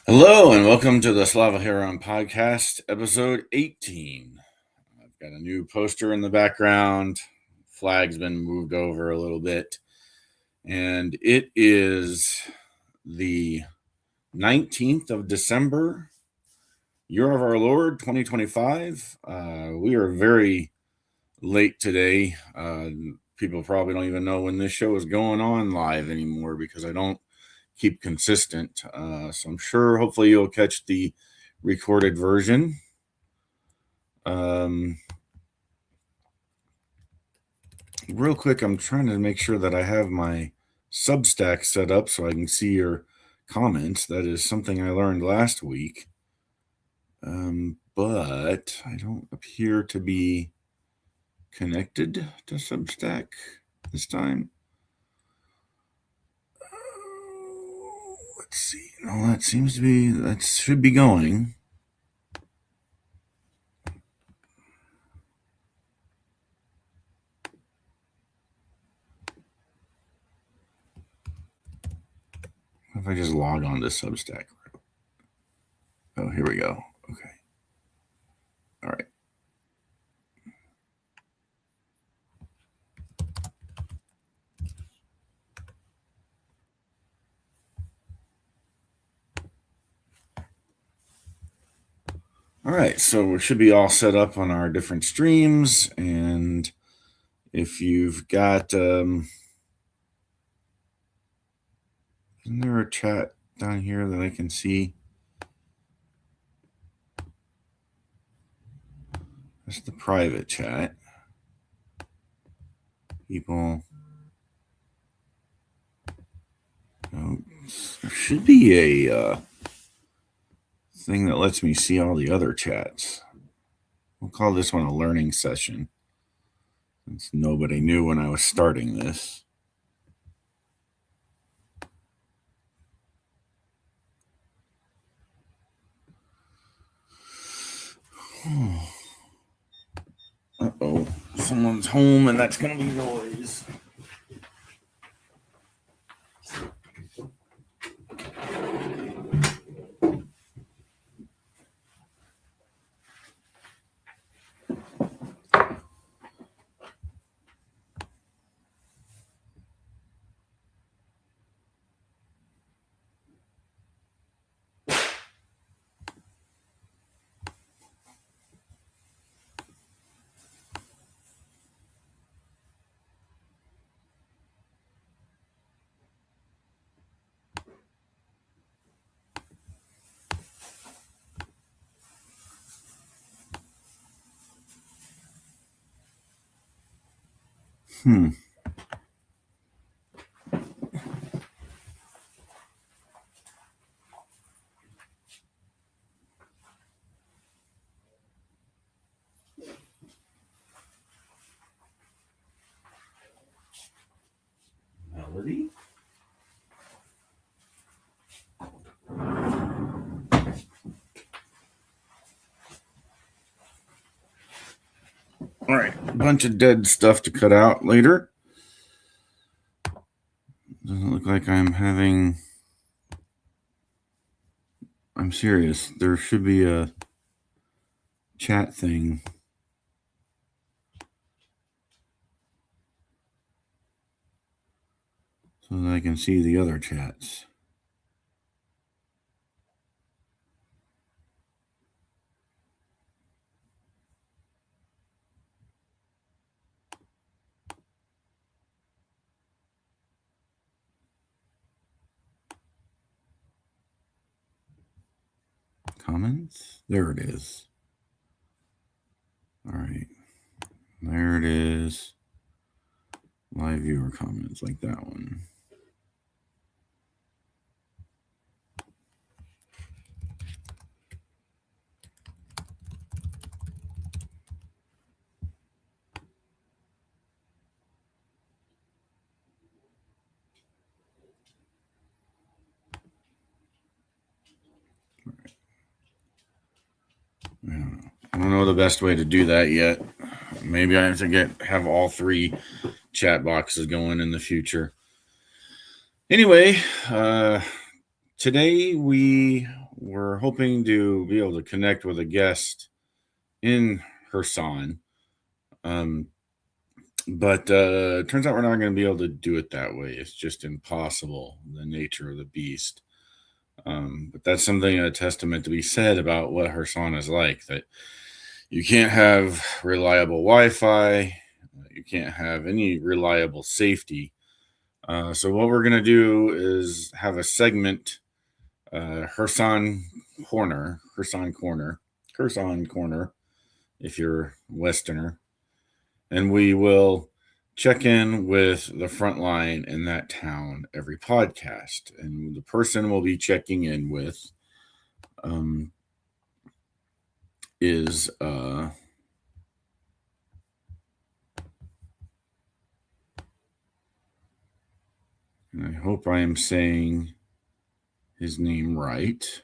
Hello and welcome to the Slava Heroyam podcast, episode 18. I've got a new poster in the background. Flag's been moved over a little bit. And it is the 19th of December, year of our Lord, 2025. We are very late today. People probably don't even know when this show is going on live anymore because I don't keep consistent. So I'm sure hopefully you'll catch the recorded version. Real quick, I'm trying to make sure that I have my Substack set up so I can see your comments. That is something I learned last week. But I don't appear to be connected to Substack this time. Let's see. No, that should be going. If I just log on to Substack. Oh, here we go. Okay. All right. All right, so we should be all set up on our different streams, and if you've got, isn't there a chat down here that I can see? That's the private chat. People, oh, there should be a thing that lets me see all the other chats. We'll call this one a learning session, since nobody knew when I was starting this. Uh-oh, someone's home and that's going to be noise. Melody? All right, a bunch of dead stuff to cut out later. Doesn't look like I'm serious. There should be a chat thing. So that I can see the other chats. Comments? There it is. All right. There it is. Live viewer comments, like that one. I don't know the best way to do that yet. Maybe I have to have all three chat boxes going in the future. Anyway, today we we're hoping to be able to connect with a guest in Kherson. But it turns out we're not going to be able to do it that way. It's just impossible, the nature of the beast. But that's something, a testament to be said about what Kherson is like, that you can't have reliable Wi-Fi, you can't have any reliable safety. So what we're going to do is have a segment, Kherson Corner, if you're Westerner, and we will check in with the front line in that town every podcast. And the person we'll be checking in with is and I hope I am saying his name right.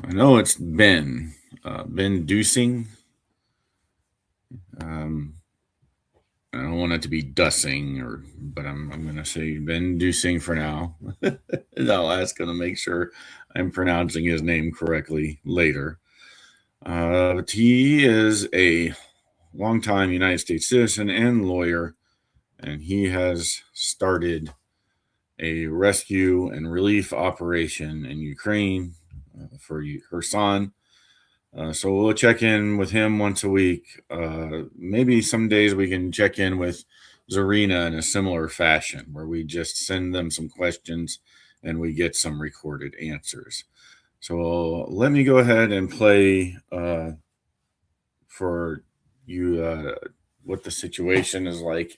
I know it's Ben Dusing. I don't want it to be Dusing, but I'm going to say Ben Dusing for now. I'll ask him to make sure I'm pronouncing his name correctly later. But he is a longtime United States citizen and lawyer, and he has started a rescue and relief operation in Ukraine for Kherson. So we'll check in with him once a week. Maybe some days we can check in with Zarina in a similar fashion, where we just send them some questions and we get some recorded answers. So let me go ahead and play for you what the situation is like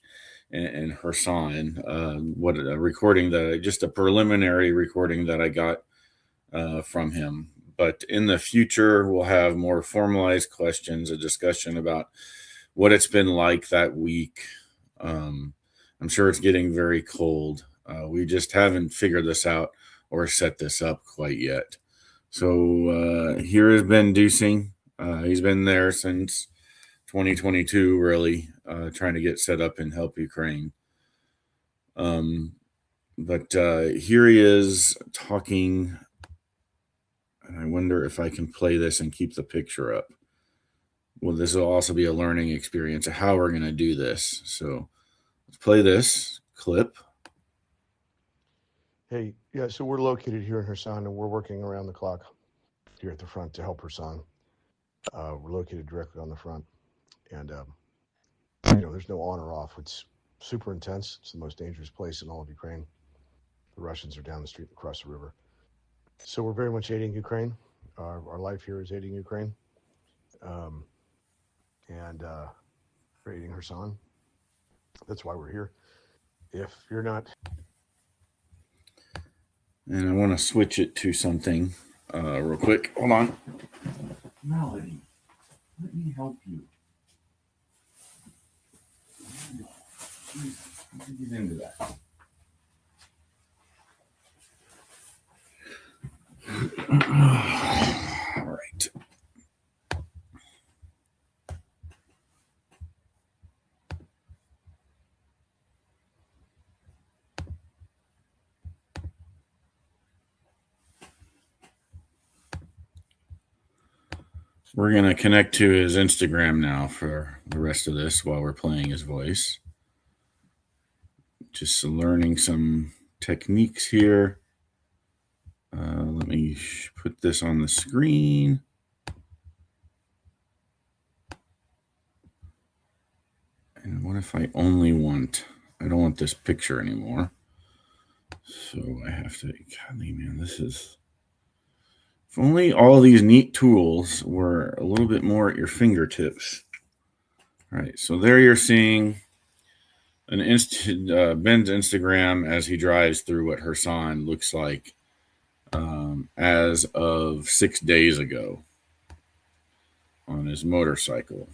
in Kherson. What a recording just a preliminary recording that I got from him. But in the future, we'll have more formalized questions, a discussion about what it's been like that week. I'm sure it's getting very cold. We just haven't figured this out or set this up quite yet. So here has Ben Dusing. He's been there since 2022, really, trying to get set up and help Ukraine. But here he is talking. And I wonder if I can play this and keep the picture up. Well, this will also be a learning experience of how we're going to do this. So let's play this clip. Hey, yeah, so we're located here in Kherson, and we're working around the clock here at the front to help Kherson. We're located directly on the front, and there's no on or off. It's super intense. It's the most dangerous place in all of Ukraine. The Russians are down the street and across the river. So we're very much aiding Ukraine. Our life here is aiding Ukraine, and we're aiding Kherson. That's why we're here. If you're not... And I want to switch it to something real quick. Hold on. Melody, let me help you. Let's get into that. All right. We're going to connect to his Instagram now for the rest of this while we're playing his voice. Just learning some techniques here. Let me put this on the screen. And what if I only want, I don't want this picture anymore. So I have to, golly, man, this is, if only all these neat tools were a little bit more at your fingertips. All right, so there you're seeing Ben's Instagram as he drives through what Kherson looks like as of 6 days ago on his motorcycle.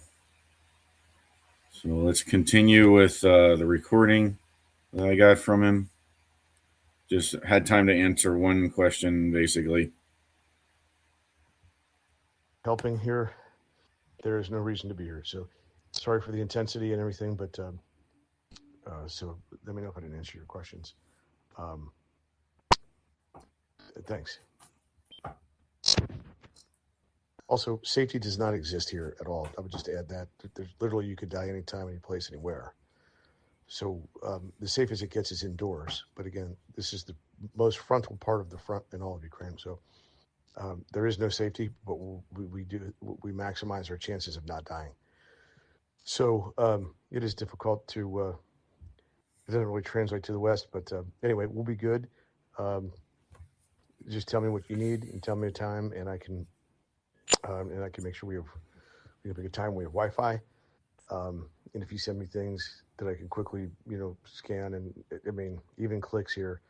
So let's continue with the recording that I got from him. Just had time to answer one question, basically. helping here, there is no reason to be here. So sorry for the intensity and everything, but so let me know if I didn't answer your questions. Thanks. Also, safety does not exist here at all. I would just add that. There's literally, you could die anytime, any place, anywhere. So the safest it gets is indoors. But again, this is the most frontal part of the front in all of Ukraine. So there is no safety, but we maximize our chances of not dying. So it is difficult to, it doesn't really translate to the West, but anyway, we'll be good. Just tell me what you need and tell me a time, and I can make sure we have a good time. We have Wi-Fi, and if you send me things that I can quickly, scan, and I mean, even clicks here,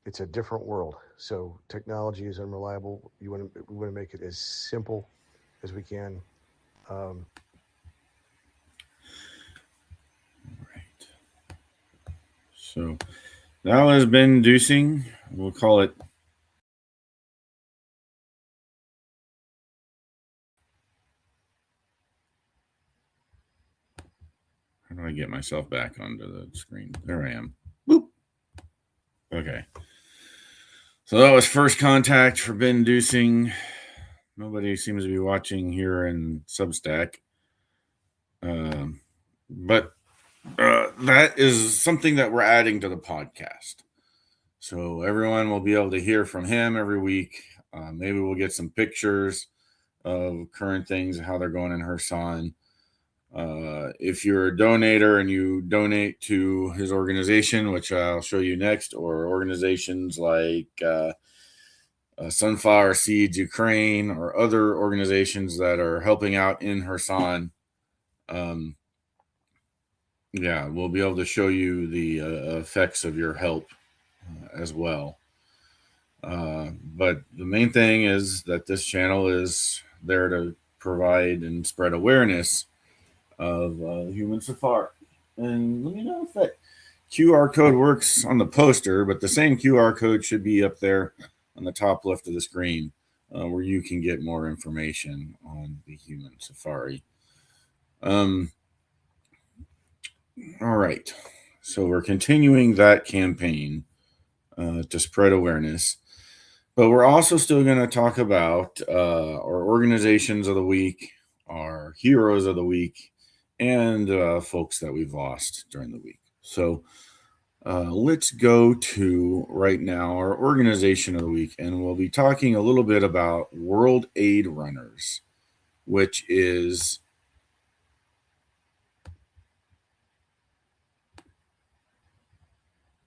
it's a different world. So technology is unreliable. We want to make it as simple as we can. Right. So that was Ben Dusing. We'll call it. How do I get myself back onto the screen? There I am. Boop. Okay. So that was first contact for Ben Dusing. Nobody seems to be watching here in Substack. But that is something that we're adding to the podcast. So everyone will be able to hear from him every week. Maybe we'll get some pictures of current things, how they're going in Kherson. If you're a donator and you donate to his organization, which I'll show you next, or organizations like Sunflower Seeds Ukraine or other organizations that are helping out in Kherson, we'll be able to show you the effects of your help as well. But the main thing is that this channel is there to provide and spread awareness of human safari. And let me know if that QR code works on the poster, but the same QR code should be up there on the top left of the screen where you can get more information on the human safari. All right. So we're continuing that campaign to spread awareness. But we're also still going to talk about our organizations of the week, our heroes of the week, and folks that we've lost during the week. So let's go to right now our organization of the week, and we'll be talking a little bit about World Aid Runners, which is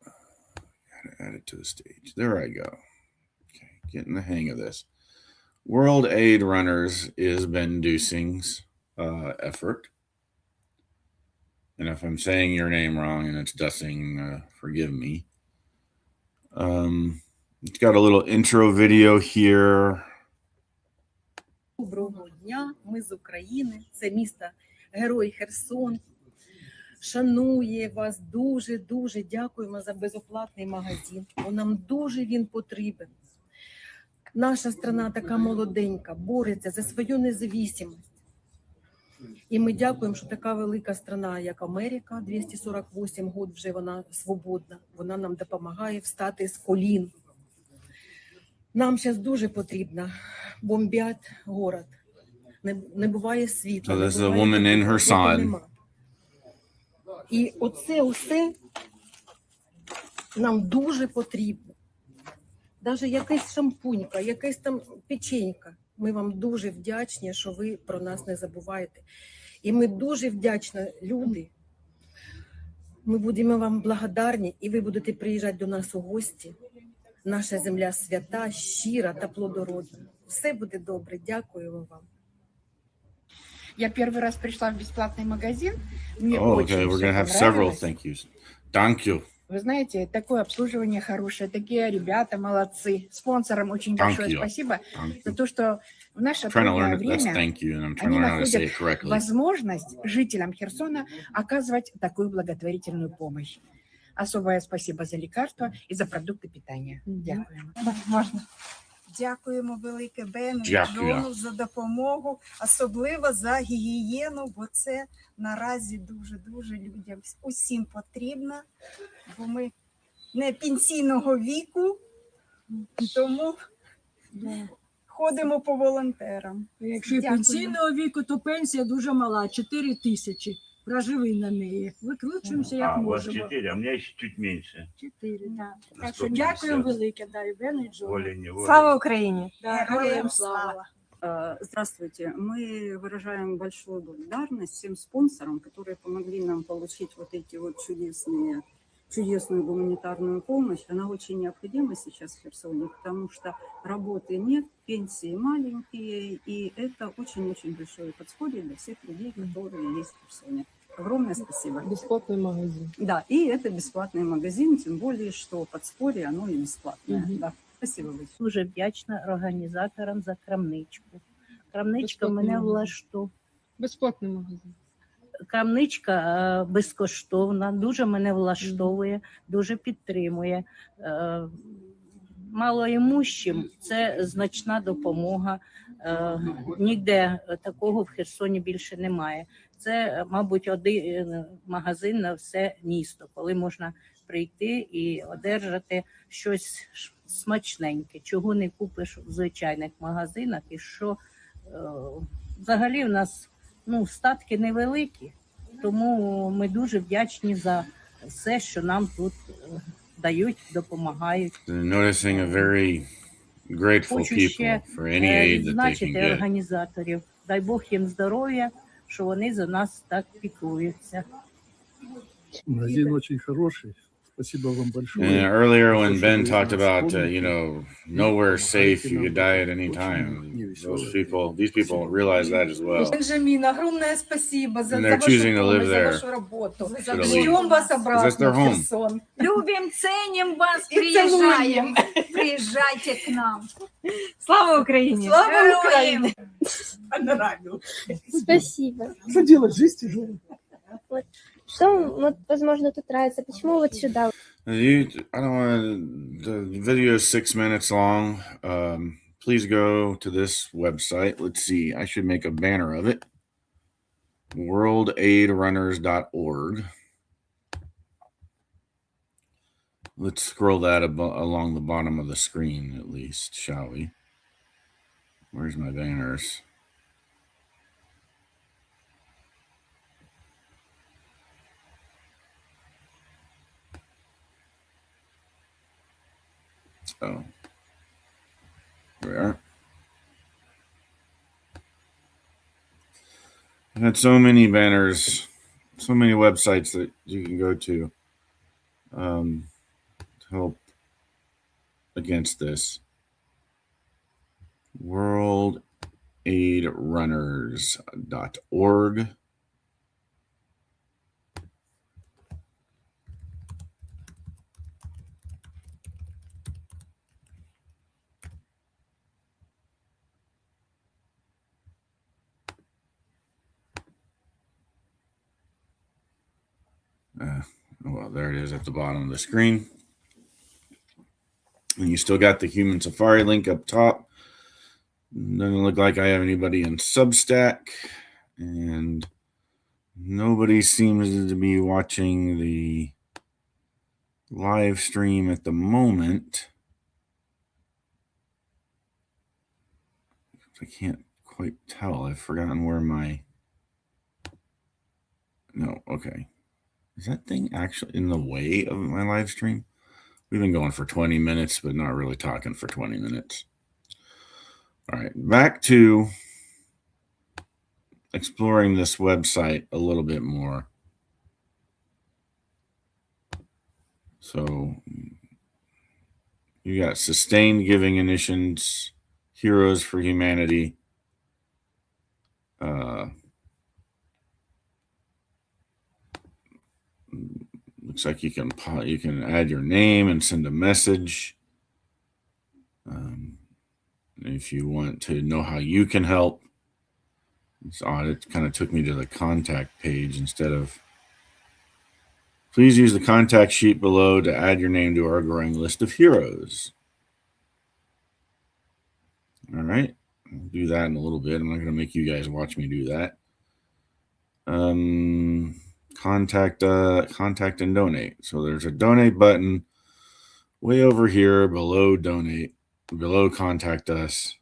gotta add it to the stage. There I go. Okay, getting the hang of this. World Aid Runners is Ben Dusing's effort. And if I'm saying your name wrong and it's Dusing, forgive me. It's got a little intro video here. Доброго дня, ми з України, це місто Герой Херсон. Шанує вас, дуже дякуємо за безоплатний магазин, бо нам дуже він потрібен. Наша страна така молоденька, бореться за свою незалежність. І ми дякуємо, що така велика страна, як Америка, 248 років вже вона свободна, вона нам допомагає встати з колін. Нам зараз дуже потрібно, бомбять город, не буває світла, So this is a woman in Kherson. І оце усе нам дуже потрібно. Навіть якась шампунька, якась там печенька. Ми вам дуже вдячні, що ви про нас не забуваєте. І ми дуже вдячні люди. Ми будемо вам благодарні, і ви будете приїжджати до нас у гості. Наша земля свята, щира та плодородна. Все буде добре. Дякуємо вам. Я первый раз пришла в бесплатный магазин. Мне Oh, очень okay. We're всё going to have several понравилось. thank yous. Thank you. Вы знаете, такое обслуживание хорошее, такие ребята молодцы. Спонсорам очень Thank большое you. спасибо Thank за you. то, что в наше I'm trying to трудное learn it. That's время thank you, and I'm trying они to learn how to say находят it correctly. возможность жителям Херсона оказывать такую благотворительную помощь. Особое спасибо за лекарства и за продукты питания. Дякую. Можно. Дякуємо велике Бену і Дякую. Джону за допомогу, особливо за гігієну, бо це наразі дуже-дуже людям усім потрібно, бо ми не пенсійного віку, тому ходимо по волонтерам. Якщо і Дякую. пенсійного віку, то пенсія дуже мала, 4 тисячі. Проживи на неї. Викручуємося, як у вас можемо. 4, а у меня еще чуть меньше. 4, да. На Так що 150. дякуємо велике, да, і Бену, і Джону. Волей-неволей. Слава Украине! Да, Героям слава! Здравствуйте. Мы выражаем большую благодарность всем спонсорам, которые помогли нам получить вот эти вот чудесную гуманитарную помощь. Она очень необходима сейчас в Херсоне, потому что работы нет, пенсии маленькие, и это очень-очень большое подспорье для всех людей, которые есть в Херсоне. Огромное спасибо. Бесплатный магазин. Да, и это бесплатный магазин, тем более, что подспорье, оно и бесплатное. Да. Спасибо большое. Дуже вдячна організаторам за крамничку. Крамничка мене влаштовує. Бесплатный магазин. Крамничка безкоштовна, дуже мене влаштовує, дуже підтримує. Малоімущим це значна допомога. Ніде такого в Херсоні більше немає. Це, мабуть, один магазин на все місто, коли можна прийти і одержати щось смачненьке, чого не купиш в звичайних магазинах. І що взагалі в нас статки невеликі, тому ми дуже вдячні за все, що нам тут дають, допомагають. Noticing a very grateful Хочу people ще for any aid that they can відзначити get. організаторів. Дай Бог їм здоров'я, що вони за нас так піклуються. Магазин очень хороший. Спасибо вам And большое. earlier, when Ben talked about, nowhere safe, you could die at any time. These people realize that as well. Бенджамин, огромное спасибо за And they're вашу choosing to live помощь, за there. вашу работу. Instead of Ждем leaving. вас That's обратно their в home. Херсон. Любим, ценим вас, И целуем. Приезжайте к нам. Слава Украине! Слава Украине! Спасибо. Что делать? Жизнь тяжелая. Что, возможно, тут нравится? Почему вот сюда? I don't want the video is 6 minutes long. Please go to this website. Let's see. I should make a banner of it. worldaidrunners.org. Let's scroll that along the bottom of the screen at least, shall we? Where's my banners? Oh, here we are. I had so many banners, so many websites that you can go to help against this. worldaidrunners.org. Well, there it is at the bottom of the screen. And you still got the Human Safari link up top. Doesn't look like I have anybody in Substack. And nobody seems to be watching the live stream at the moment. I can't quite tell. I've forgotten where my... No, okay. Is that thing actually in the way of my live stream? We've been going for 20 minutes, but not really talking for 20 minutes. All right, back to exploring this website a little bit more. So you got sustained giving initiatives, Heroes for Humanity, looks like you can add your name and send a message. If you want to know how you can help, it's odd. It kind of took me to the contact page instead of. Please use the contact sheet below to add your name to our growing list of heroes. All right. I'll do that in a little bit. I'm not going to make you guys watch me do that. Contact and donate. So there's a donate button way over here below donate, below contact us.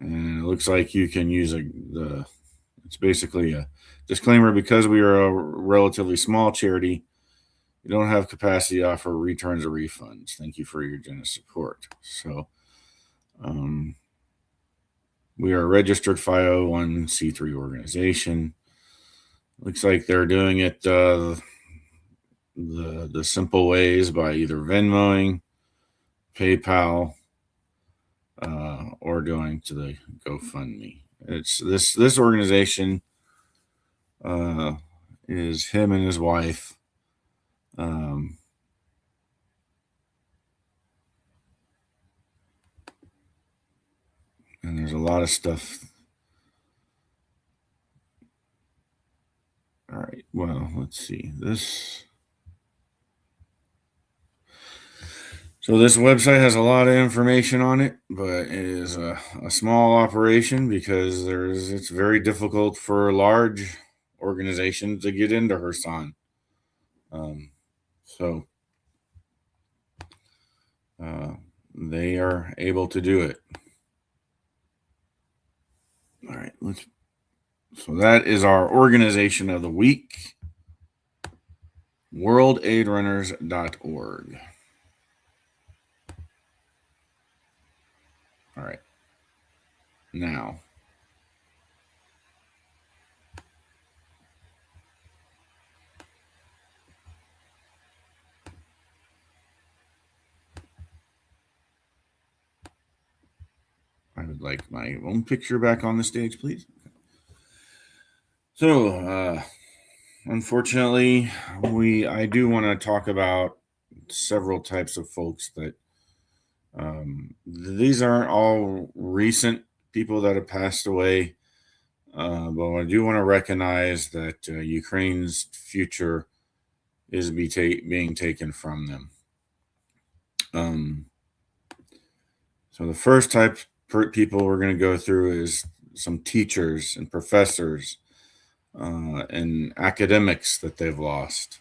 And it looks like you can use it's basically a disclaimer, because we are a relatively small charity. We don't have capacity to offer returns or refunds. Thank you for your generous support. So, we are a registered 501c3 organization. Looks like they're doing it the simple ways by either Venmoing, PayPal, or going to the GoFundMe. It's this organization is him and his wife. And there's a lot of stuff. All right. Well, let's see this. So this website has a lot of information on it, but it is a small operation because it's very difficult for large organizations to get into Kherson. So they are able to do it. All right, so that is our organization of the week, worldaidrunners.org. All right. Now, I would like my own picture back on the stage, please. So, unfortunately, I do want to talk about several types of folks that these aren't all recent people that have passed away, but I do want to recognize that Ukraine's future is being taken from them. So the first type of people we're going to go through is some teachers and professors and academics that they've lost.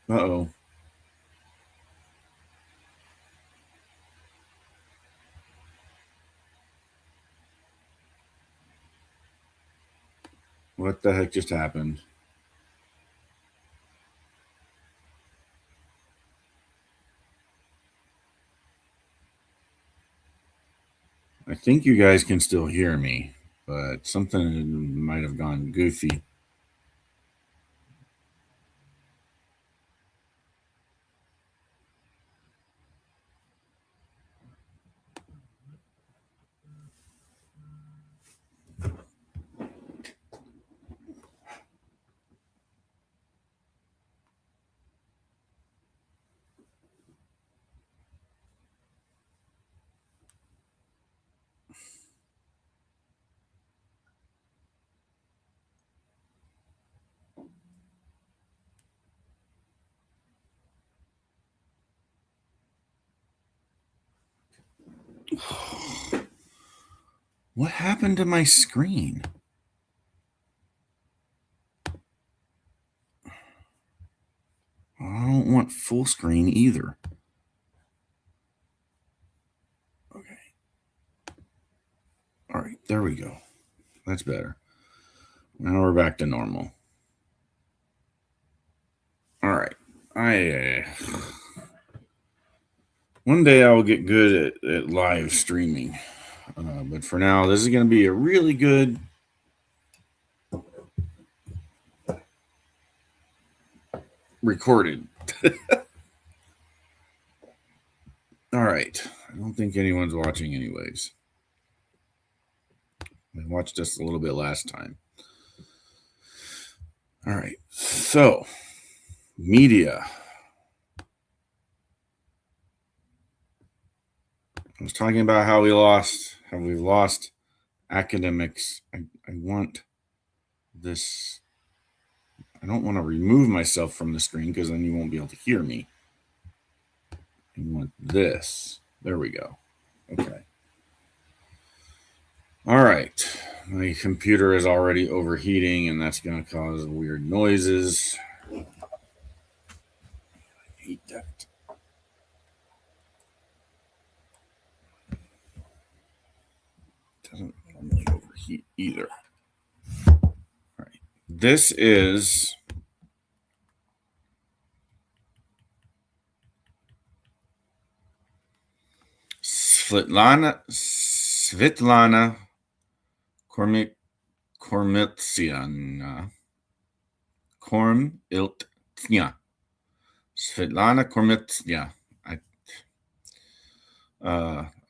Uh-oh. What the heck just happened? I think you guys can still hear me, but something might have gone goofy. What happened to my screen? I don't want full screen either. Okay. All right, there we go. That's better. Now we're back to normal. All right. One day I will get good at live streaming. But for now, this is going to be a really good recorded. All right. I don't think anyone's watching anyways. They watched us a little bit last time. All right. So, media. I was talking about how we've lost academics. I want this I don't want to remove myself from the screen because then you won't be able to hear me. You want this. There we go. Okay. All right. My computer is already overheating, and that's going to cause weird noises. I hate that. Doesn't normally overheat either. All right. This is Svetlana Kormiltsyana. Svetlana Kormiltsyana.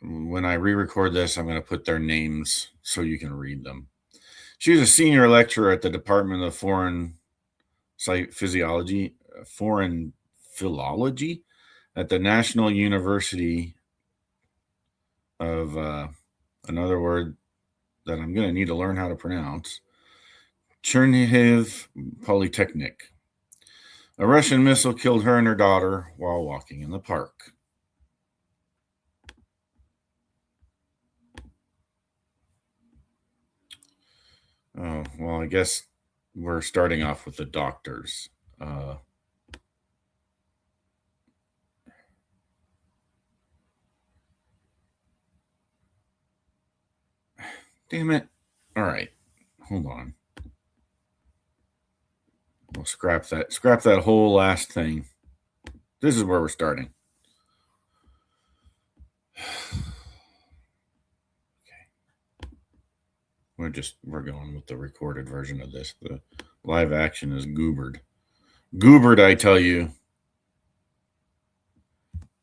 When I re-record this, I'm going to put their names so you can read them. She's a senior lecturer at the Department of Foreign Philology at the National University of another word that I'm going to need to learn how to pronounce, Chernihiv Polytechnic. A Russian missile killed her and her daughter while walking in the park. Oh, well, I guess we're starting off with the doctors. Damn it. All right. Hold on. We'll scrap that. Scrap that whole last thing. This is where we're starting. We're going with the recorded version of this. The live action is goobered. Goobered, I tell you.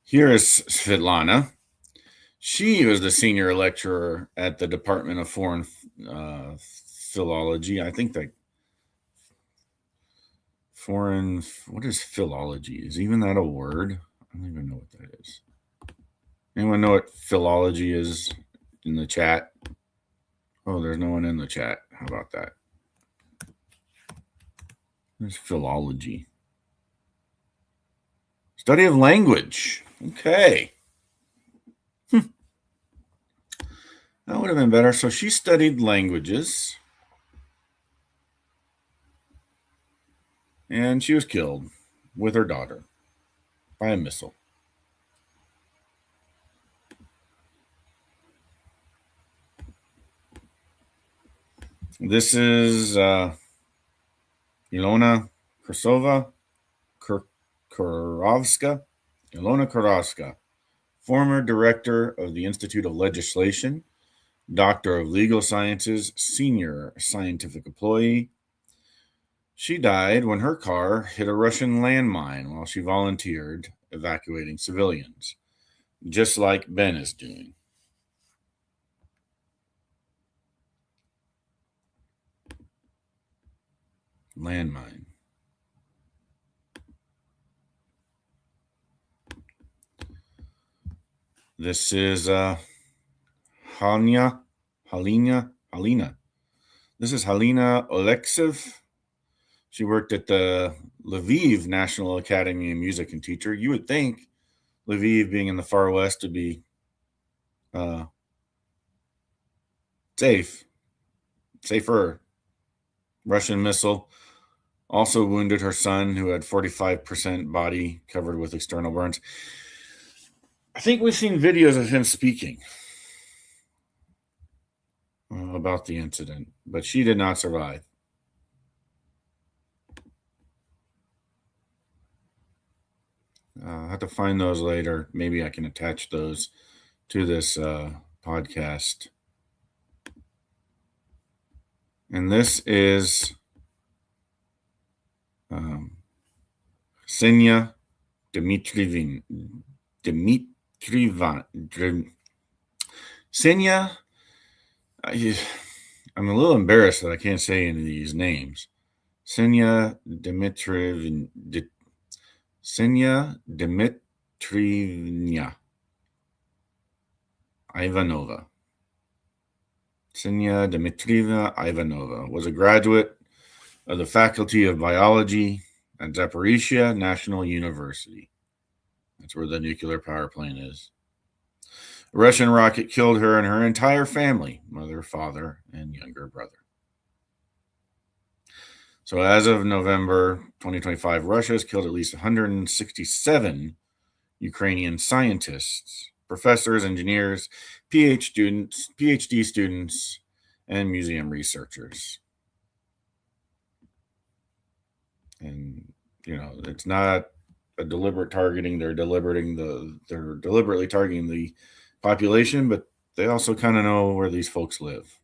Here is Svetlana. She was the senior lecturer at the Department of Foreign Philology. I think that what is philology? Is even that a word? I don't even know what that is. Anyone know what philology is in the chat? Oh, there's no one in the chat. How about that? There's philology. Study of language. Okay. That would have been better. So she studied languages. And she was killed with her daughter by a missile. This is Ilona Kurovska. Ilona Kurovska, former director of the Institute of Legislation, doctor of legal sciences, senior scientific employee. She died when her car hit a Russian landmine while she volunteered evacuating civilians, just like Ben is doing. Landmine. This is Halina. This is Halina Alexev. She worked at the Lviv National Academy of Music and Teacher. You would think Lviv, being in the far west, would be safer. Russian missile also wounded her son, who had 45% body covered with external burns. I think we've seen videos of him speaking about the incident, but she did not survive. I'll have to find those later. Maybe I can attach those to this podcast. And this is Ksenia Dmitrievna. Ksenia, I'm a little embarrassed that I can't say any of these names. Ksenia Dmitrievna. Ivanova. Ksenia Dmitrievna Ivanova was a graduate of the Faculty of Biology at Zaporizhia National University. That's where the nuclear power plant is. A Russian rocket killed her and her entire family, mother, father, and younger brother. So as of November 2025, Russia has killed at least 167 Ukrainian scientists, professors, engineers, PhD students, and museum researchers. And, it's not a deliberate targeting. They're deliberately targeting the population, but they also kind of know where these folks live.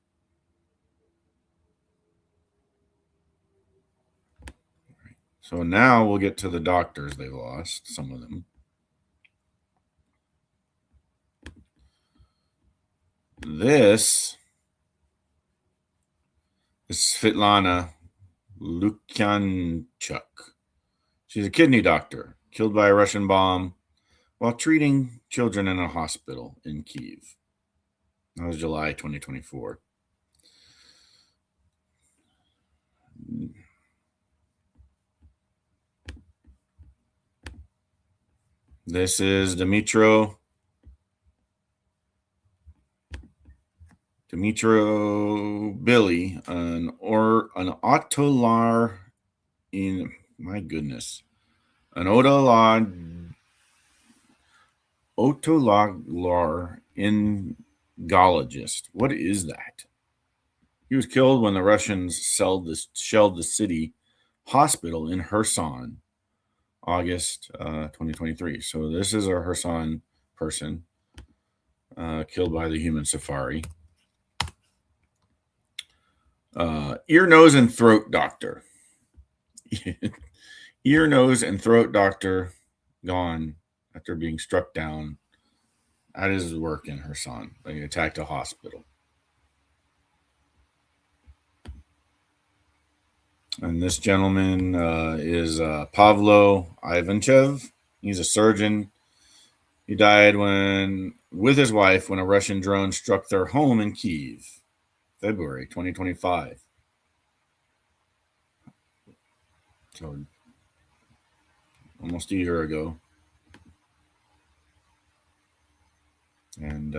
So now we'll get to the doctors they lost, some of them. This is Svetlana Lukyanchuk. She's a kidney doctor, killed by a Russian bomb while treating children in a hospital in Kyiv. That was July 2024. This is Dmitro Billy, an otolar in an otolaryngologist. What is that? He was killed when the Russians shelled the city hospital in Kherson, August 2023. So this is a Kherson person killed by the human safari. Ear, nose, and throat doctor. Ear, nose, and throat doctor gone after being struck down at his work in Kherson. They attacked a hospital. And this gentleman is Pavlo Ivanchev. He's a surgeon. He died with his wife when a Russian drone struck their home in Kyiv, February 2025. So almost a year ago. And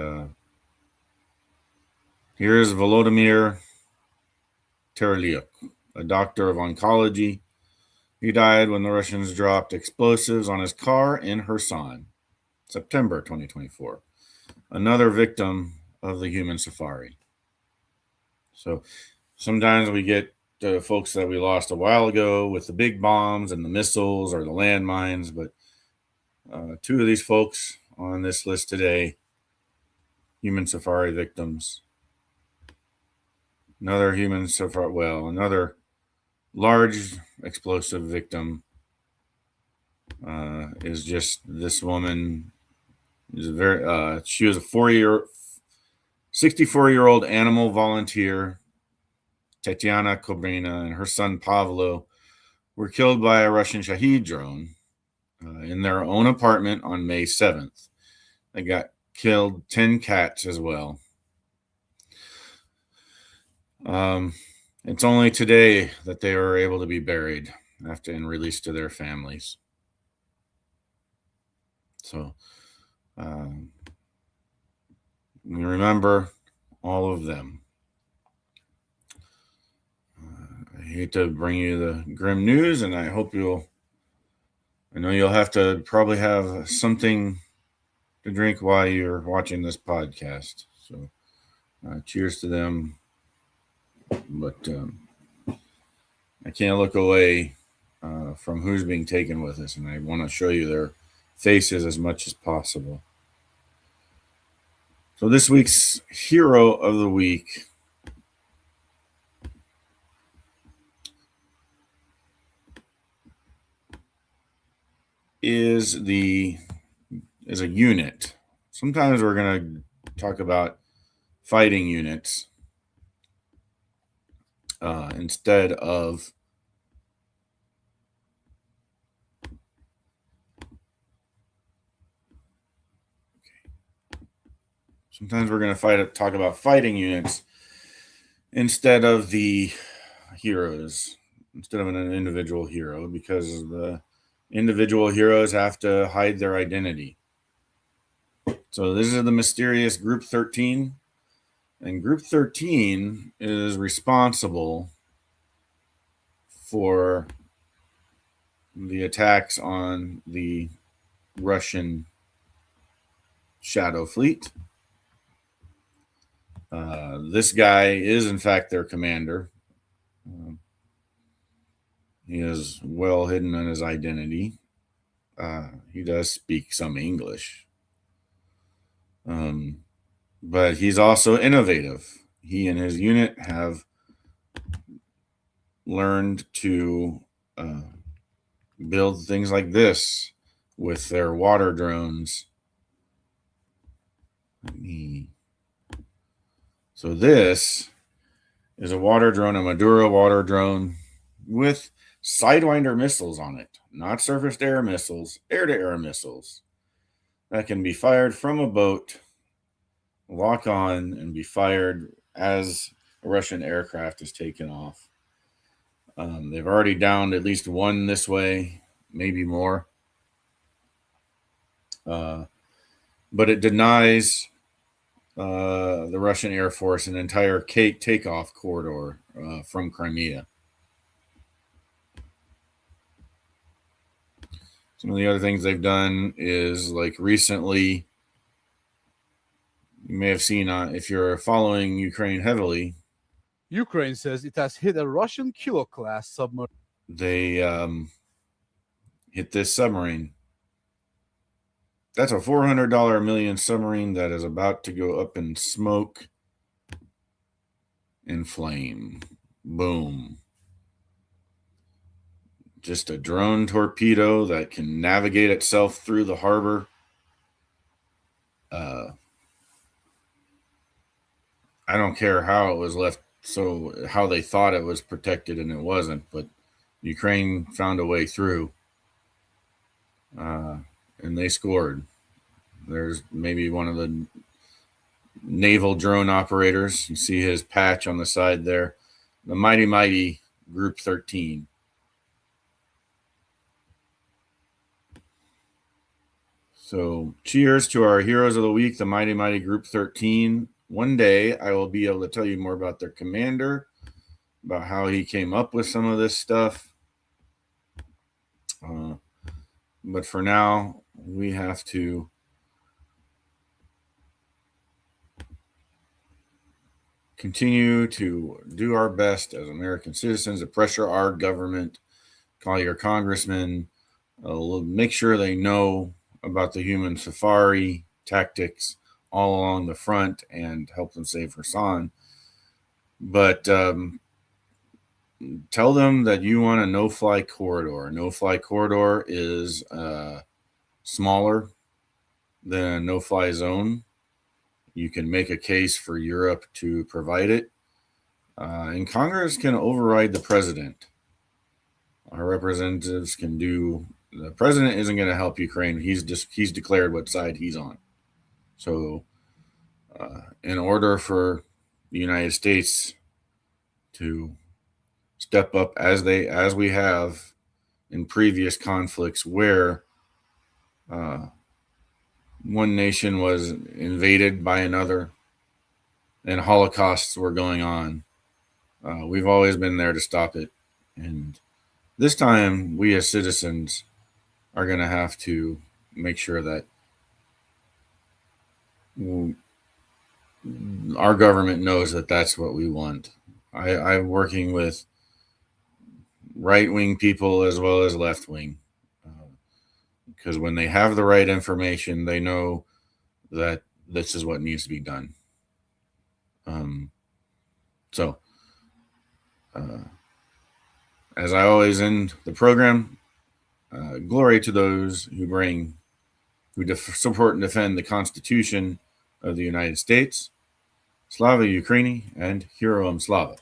here's Volodymyr Terliuk, a doctor of oncology. He died when the Russians dropped explosives on his car in Kherson, September 2024. Another victim of the human safari. So sometimes we get the folks that we lost a while ago with the big bombs and the missiles or the landmines, but two of these folks on this list today, human safari victims. Another another large explosive victim is just this woman. She was a 64-year-old animal volunteer, Tatiana Kobrina, and her son Pavlo were killed by a Russian Shahed drone in their own apartment on May 7th. They got killed 10 cats as well. It's only today that they were able to be buried and released to their families. So we remember all of them. I hate to bring you the grim news, and I know you'll have to probably have something to drink while you're watching this podcast. So cheers to them. But I can't look away from who's being taken with us, and I want to show you their faces as much as possible. So this week's hero of the week is a unit. Sometimes we're going to talk about fighting units instead of talk about fighting units instead of the heroes instead of an individual hero, because the individual heroes have to hide their identity. So this is the mysterious Group 13. And Group 13 is responsible for the attacks on the Russian Shadow Fleet. This guy is, in fact, their commander. He is well hidden in his identity. He does speak some English. But he's also innovative. He and his unit have learned to build things like this with their water drones. So this is a water drone, a Maduro water drone with Sidewinder missiles on it. Not surface-to-air missiles, air-to-air missiles that can be fired from a boat, lock on, and be fired as a Russian aircraft is taken off. They've already downed at least one this way, maybe more. But it denies the Russian Air Force an entire takeoff corridor from Crimea. Some of the other things they've done is, like, recently, you may have seen, if you're following Ukraine heavily, Ukraine says it has hit a Russian Kilo-class submarine. They hit this submarine. That's a $400 million submarine that is about to go up in smoke and flame. Boom. Just a drone torpedo that can navigate itself through the harbor. I don't care how it was left, so how they thought it was protected and it wasn't, but Ukraine found a way through. And they scored. There's maybe one of the naval drone operators. You see his patch on the side there. The mighty Group 13. So cheers to our heroes of the week, the mighty Group 13. One day I will be able to tell you more about their commander, about how he came up with some of this stuff. But for now, we have to continue to do our best as American citizens to pressure our government, call your congressman, make sure they know about the human safari tactics all along the front and help them save Kherson. But tell them that you want a no-fly corridor. A no-fly corridor is smaller than a no-fly zone. You can make a case for Europe to provide it. And Congress can override the president. Our representatives can do. The president isn't going to help Ukraine. He's declared what side he's on. So in order for the United States to step up as we have in previous conflicts where one nation was invaded by another and holocausts were going on, we've always been there to stop it. And this time, we as citizens are going to have to make sure that our government knows that that's what we want. I'm working with right-wing people as well as left-wing, because when they have the right information, they know that this is what needs to be done. As I always end the program, glory to those who support and defend the Constitution of the United States. Slava Ukraini and Heroyam Slava.